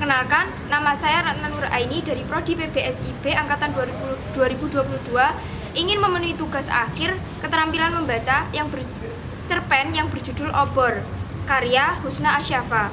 Perkenalkan, nama saya Ratna Nur Aini dari Prodi PBSIB Angkatan 2022 ingin memenuhi tugas akhir keterampilan membaca yang cerpen yang berjudul Obor, karya Husna Asyafa.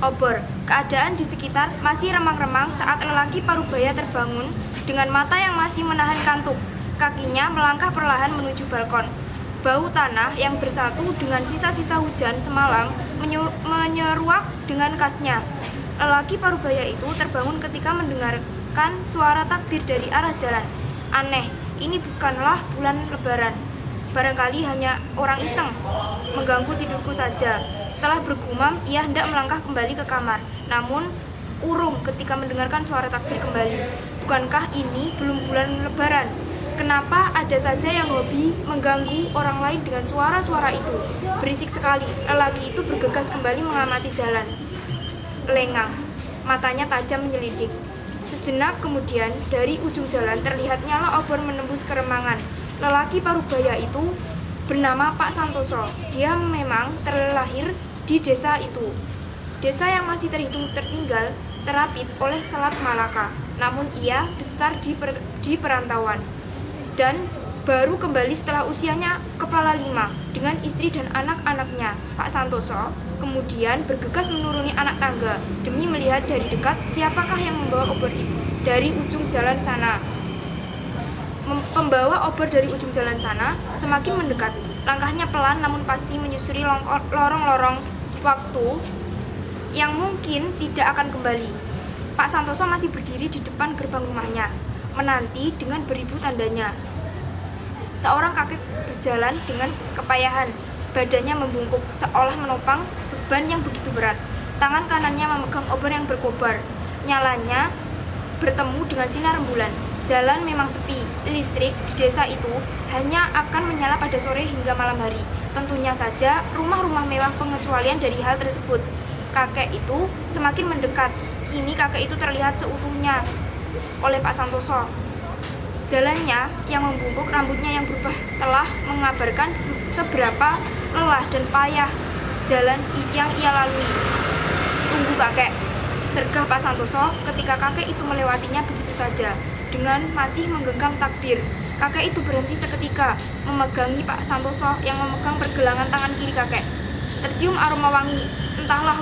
Obor, keadaan di sekitar masih remang-remang saat lelaki Parubaya terbangun dengan mata yang masih menahan kantuk. Kakinya melangkah perlahan menuju balkon. Bau tanah yang bersatu dengan sisa-sisa hujan semalam menyeruak dengan khasnya. Lelaki Parubaya itu terbangun ketika mendengarkan suara takbir dari arah jalan. Aneh, ini bukanlah bulan lebaran. Barangkali hanya orang iseng mengganggu tidurku saja. Setelah bergumam, ia hendak melangkah kembali ke kamar. Namun, urung ketika mendengarkan suara takbir kembali. Bukankah ini belum bulan lebaran? Kenapa ada saja yang hobi mengganggu orang lain dengan suara-suara itu? Berisik sekali. Lelaki itu bergegas kembali mengamati jalan. Lengang, matanya tajam menyelidik. Sejenak kemudian, dari ujung jalan terlihat nyala obor menembus keremangan. Lelaki Parubaya itu bernama Pak Santoso. Dia memang terlahir di desa itu. Desa yang masih terhitung tertinggal, terapit oleh Selat Malaka. Namun ia besar di perantauan dan baru kembali setelah usianya kepala 5 dengan istri dan anak-anaknya. Pak Santoso kemudian bergegas menuruni anak tangga demi melihat dari dekat siapakah yang membawa obor itu dari ujung jalan sana. Pembawa obor dari ujung jalan sana semakin mendekat. Langkahnya pelan namun pasti menyusuri lorong-lorong waktu yang mungkin tidak akan kembali. Pak Santoso masih berdiri di depan gerbang rumahnya, menanti dengan beribu tandanya. Seorang kakek berjalan dengan kepayahan, badannya membungkuk seolah menopang beban yang begitu berat. Tangan kanannya memegang obor yang berkobar. Nyalanya bertemu dengan sinar rembulan. Jalan memang sepi. Listrik di desa itu hanya akan menyala pada sore hingga malam hari. Tentunya saja rumah-rumah mewah pengecualian dari hal tersebut. Kakek itu semakin mendekat. Kini kakek itu terlihat seutuhnya oleh Pak Santoso. Jalannya yang membungkuk, rambutnya yang berubah telah mengabarkan seberapa lelah dan payah jalan yang ia lalui. Tunggu kakek, sergah Pak Santoso ketika kakek itu melewatinya begitu saja. Dengan masih menggenggam takbir, kakek itu berhenti seketika, memegangi Pak Santoso yang memegang pergelangan tangan kiri kakek. Tercium aroma wangi, entahlah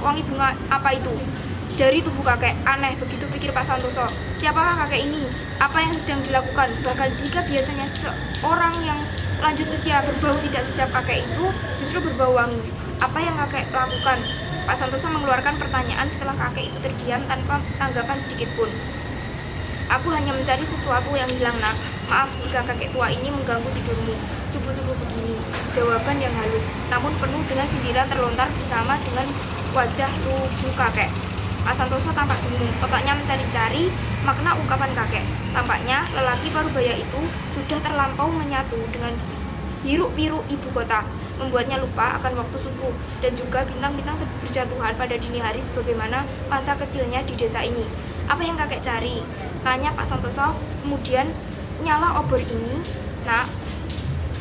wangi bunga apa itu dari tubuh kakek. Aneh, begitu pikir Pak Santoso. Siapakah kakek ini? Apa yang sedang dilakukan? Bahkan jika biasanya seorang yang lanjut usia berbau tidak sedap, kakek itu justru berbau wangi. Apa yang kakek lakukan? Pak Santoso mengeluarkan pertanyaan setelah kakek itu terdiam tanpa tanggapan sedikit pun. Aku hanya mencari sesuatu yang hilang, nak. Maaf jika kakek tua ini mengganggu tidurmu. Subuh-subuh begini. Jawaban yang halus, namun penuh dengan sindiran terlontar bersama dengan wajah lugu kakek. Pak Santoso tampak bingung, otaknya mencari-cari makna ungkapan kakek. Tampaknya lelaki Parubaya itu sudah terlampau menyatu dengan hiruk-pikuk ibu kota, membuatnya lupa akan waktu subuh dan juga bintang-bintang berjatuhan pada dini hari sebagaimana masa kecilnya di desa ini. Apa yang kakek cari? Tanya Pak Santoso. Kemudian, nyala obor ini, nak,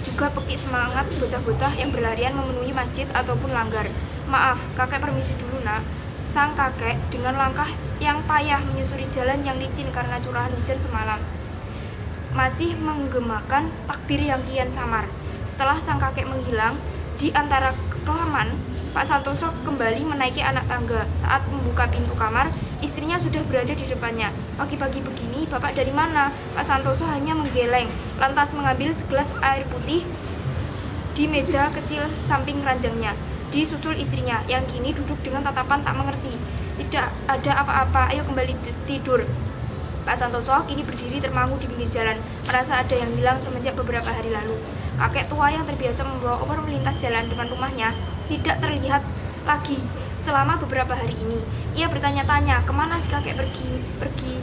juga pekik semangat bocah-bocah yang berlarian memenuhi masjid ataupun langgar. Maaf, kakek permisi dulu, nak. Sang kakek dengan langkah yang payah menyusuri jalan yang licin karena curahan hujan semalam, masih menggemakan takbir yang kian samar. Setelah sang kakek menghilang di antara kekelaman, Pak Santoso kembali menaiki anak tangga. Saat membuka pintu kamar, istrinya sudah berada di depannya. Pagi-pagi begini, bapak dari mana? Pak Santoso hanya menggeleng, lantas mengambil segelas air putih di meja kecil samping ranjangnya. Disusul istrinya yang kini duduk dengan tatapan tak mengerti. Tidak ada apa-apa, ayo kembali tidur. Pak Santoso kini berdiri termangu di pinggir jalan, merasa ada yang hilang semenjak beberapa hari lalu. Kakek tua yang terbiasa membawa obor melintas jalan depan rumahnya tidak terlihat lagi selama beberapa hari ini. Ia bertanya-tanya kemana si kakek pergi.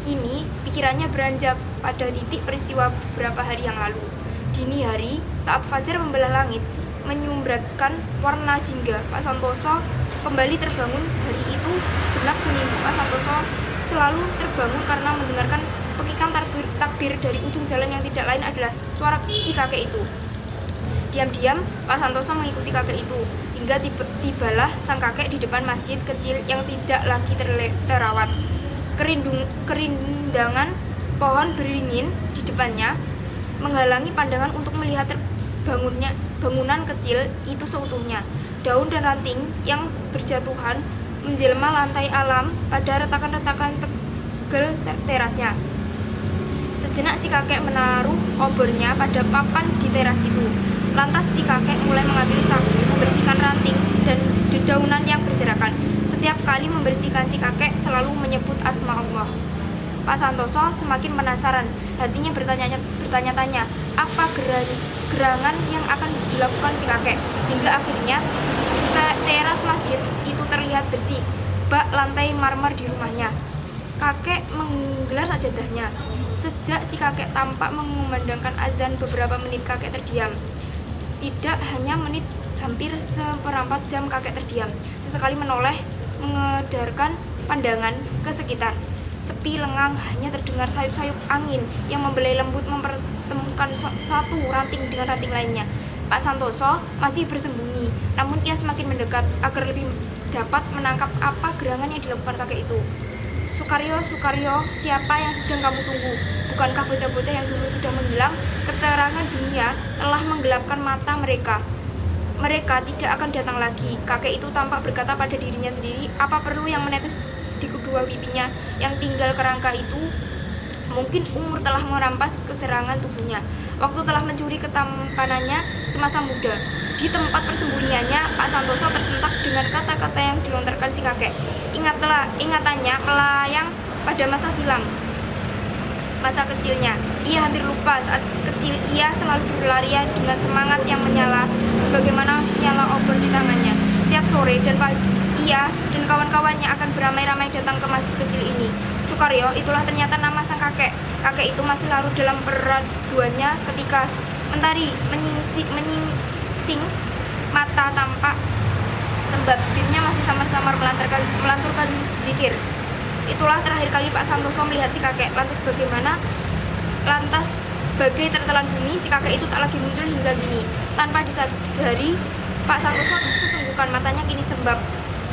Kini pikirannya beranjak pada titik peristiwa beberapa hari yang lalu. Dini hari saat fajar membelah langit menyumbratkan warna jingga, Pak Santoso kembali terbangun. Hari itu genap seminggu Pak Santoso selalu terbangun karena mendengarkan pekikan takbir dari ujung jalan yang tidak lain adalah suara si kakek itu. Diam-diam Pak Santoso mengikuti kakek itu hingga tibalah sang kakek di depan masjid kecil yang tidak lagi terawat. Kerindangan pohon beringin di depannya menghalangi pandangan untuk melihat bangunan kecil itu seutuhnya. Daun dan ranting yang berjatuhan menjelma lantai alam pada retakan-retakan tegel terasnya. Sejenak si kakek menaruh obornya pada papan di teras itu. Lantas si kakek mulai mengambil sapu, membersihkan ranting dan dedaunan yang berserakan. Setiap kali membersihkan, si kakek selalu menyebut asma Allah. Pak Santoso semakin penasaran, hatinya bertanya-tanya apa gerangan yang akan dilakukan si kakek. Hingga akhirnya teras masjid itu terlihat bersih, bak lantai marmer di rumahnya. Kakek menggelar sajadahnya. Sejak si kakek tampak mengumandangkan azan beberapa menit, kakek terdiam. Tidak hanya menit, hampir seperempat jam kakek terdiam. Sesekali menoleh, mengedarkan pandangan ke sekitar. Sepi lengang, hanya terdengar sayup-sayup angin yang membelai lembut mempertemukan satu ranting dengan ranting lainnya. Pak Santoso masih bersembunyi, namun ia semakin mendekat agar lebih dapat menangkap apa gerangan yang dilakukan kakek itu. Sukaryo, siapa yang sedang kamu tunggu? Bukankah bocah-bocah yang dulu sudah menghilang? Keterangan dunia telah menggelapkan mata mereka. Mereka tidak akan datang lagi. Kakek itu tampak berkata pada dirinya sendiri, apa perlu yang menetes di kedua pipinya yang tinggal kerangka itu? Mungkin umur telah merampas keserangan tubuhnya. Waktu telah mencuri ketampanannya semasa muda. Di tempat persembunyiannya, Pak Santoso tersentak dengan kata-kata yang dilontarkan si kakek. Ingatannya melayang pada masa silam, masa kecilnya. Ia hampir lupa saat kecil ia selalu berlarian dengan semangat yang menyala, sebagaimana nyala obor di tangannya. Setiap sore dan pagi, ia dan kawan-kawannya akan beramai-ramai datang ke masjid kecil ini. Sukaryo, itulah ternyata nama sang kakek. Kakek itu masih larut dalam peraduannya ketika mentari menyingsing mata tampak sebab bibirnya masih samar-samar melanturkan zikir. Itulah terakhir kali Pak Santoso melihat si kakek. Lantas bagai tertelan bumi, si kakek itu tak lagi muncul hingga kini. Tanpa disadari, Pak Santoso sesenggukan matanya kini sebab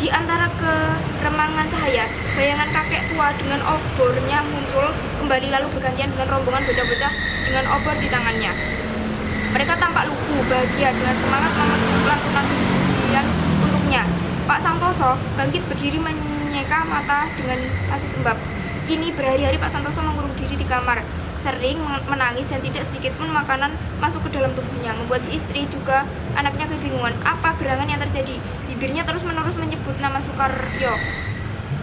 di antara keremangan cahaya, bayangan kakek tua dengan obornya muncul kembali lalu bergantian dengan rombongan bocah-bocah dengan obor di tangannya. Mereka tampak lugu, bahagia dengan semangat melantunkan puji-pujian untuknya. Pak Santoso bangkit berdiri menyeka mata dengan kasih sembab. Kini berhari-hari Pak Santoso mengurung diri di kamar, sering menangis dan tidak sedikit pun makanan masuk ke dalam tubuhnya, membuat istri juga anaknya kebingungan apa gerangan yang terjadi. Bibirnya terus-menerus menyebut nama Sukaryo,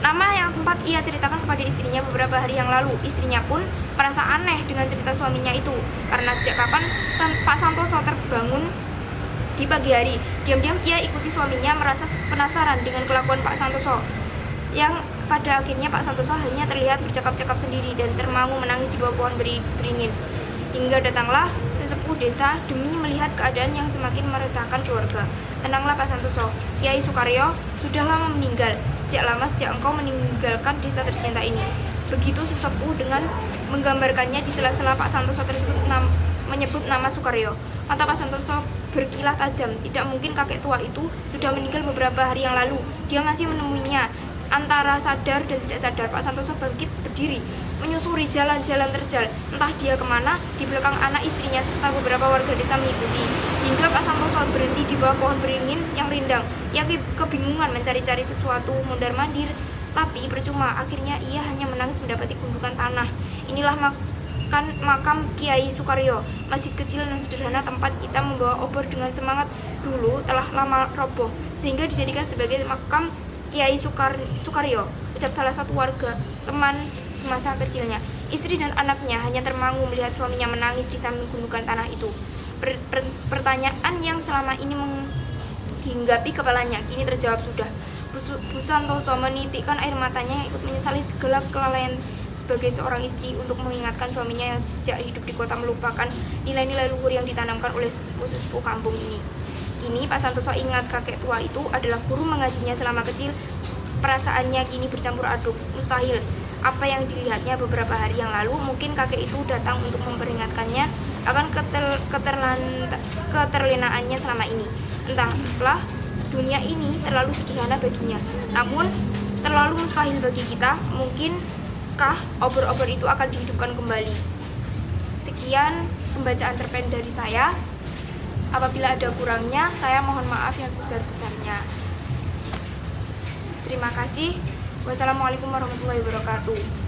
nama yang sempat ia ceritakan kepada istrinya beberapa hari yang lalu. Istrinya pun merasa aneh dengan cerita suaminya itu, karena sejak kapan Pak Santoso terbangun di pagi hari. Diam-diam ia ikuti suaminya, merasa penasaran dengan kelakuan Pak Santoso, yang pada akhirnya Pak Santoso hanya terlihat bercakap-cakap sendiri dan termangu menangis di bawah pohon beringin. Hingga datanglah sesepuh desa demi melihat keadaan yang semakin meresahkan keluarga. Tenanglah Pak Santoso, Kiai Sukaryo sudah lama meninggal. Sejak engkau meninggalkan desa tercinta ini. Begitu sesepuh dengan menggambarkannya. Di sela-sela Pak Santoso tersebut menyebut nama Sukaryo. Mata Pak Santoso berkilah tajam. Tidak mungkin kakek tua itu sudah meninggal beberapa hari yang lalu. Dia masih menemuinya. Antara sadar dan tidak sadar, Pak Santoso bangkit berdiri, menyusuri jalan-jalan terjal. Entah dia kemana. Di belakang anak istrinya serta beberapa warga desa mengikuti. Hingga Pak Santoso berhenti di bawah pohon beringin yang rindang. Ia kebingungan mencari-cari sesuatu mondar-mandir, tapi percuma. Akhirnya ia hanya menangis mendapati gundukan tanah. Inilah makam Kiai Sukaryo, masjid kecil dan sederhana tempat kita membawa obor dengan semangat dulu telah lama roboh, sehingga dijadikan sebagai makam Kiai Sukaryo, ucap salah satu warga teman semasa kecilnya. Istri dan anaknya hanya termangu melihat suaminya menangis di samping gundukan tanah itu. Pertanyaan yang selama ini menghinggapi kepalanya kini terjawab sudah. Bu Santoso menitikkan air matanya yang ikut menyesali segala kelalaian sebagai seorang istri untuk mengingatkan suaminya yang sejak hidup di kota melupakan nilai-nilai luhur yang ditanamkan oleh sesepuh kampung ini. Kini Pak Santoso ingat kakek tua itu adalah guru mengajinya selama kecil. Perasaannya kini bercampur aduk. Mustahil apa yang dilihatnya beberapa hari yang lalu. Mungkin kakek itu datang untuk memperingatkannya akan keterlenaannya selama ini. Entahlah dunia ini terlalu sederhana baginya, namun terlalu mustahil bagi kita. Mungkinkah obor-obor itu akan dihidupkan kembali? Sekian pembacaan cerpen dari saya. Apabila ada kurangnya, saya mohon maaf yang sebesar-besarnya. Terima kasih. Wassalamualaikum warahmatullahi wabarakatuh.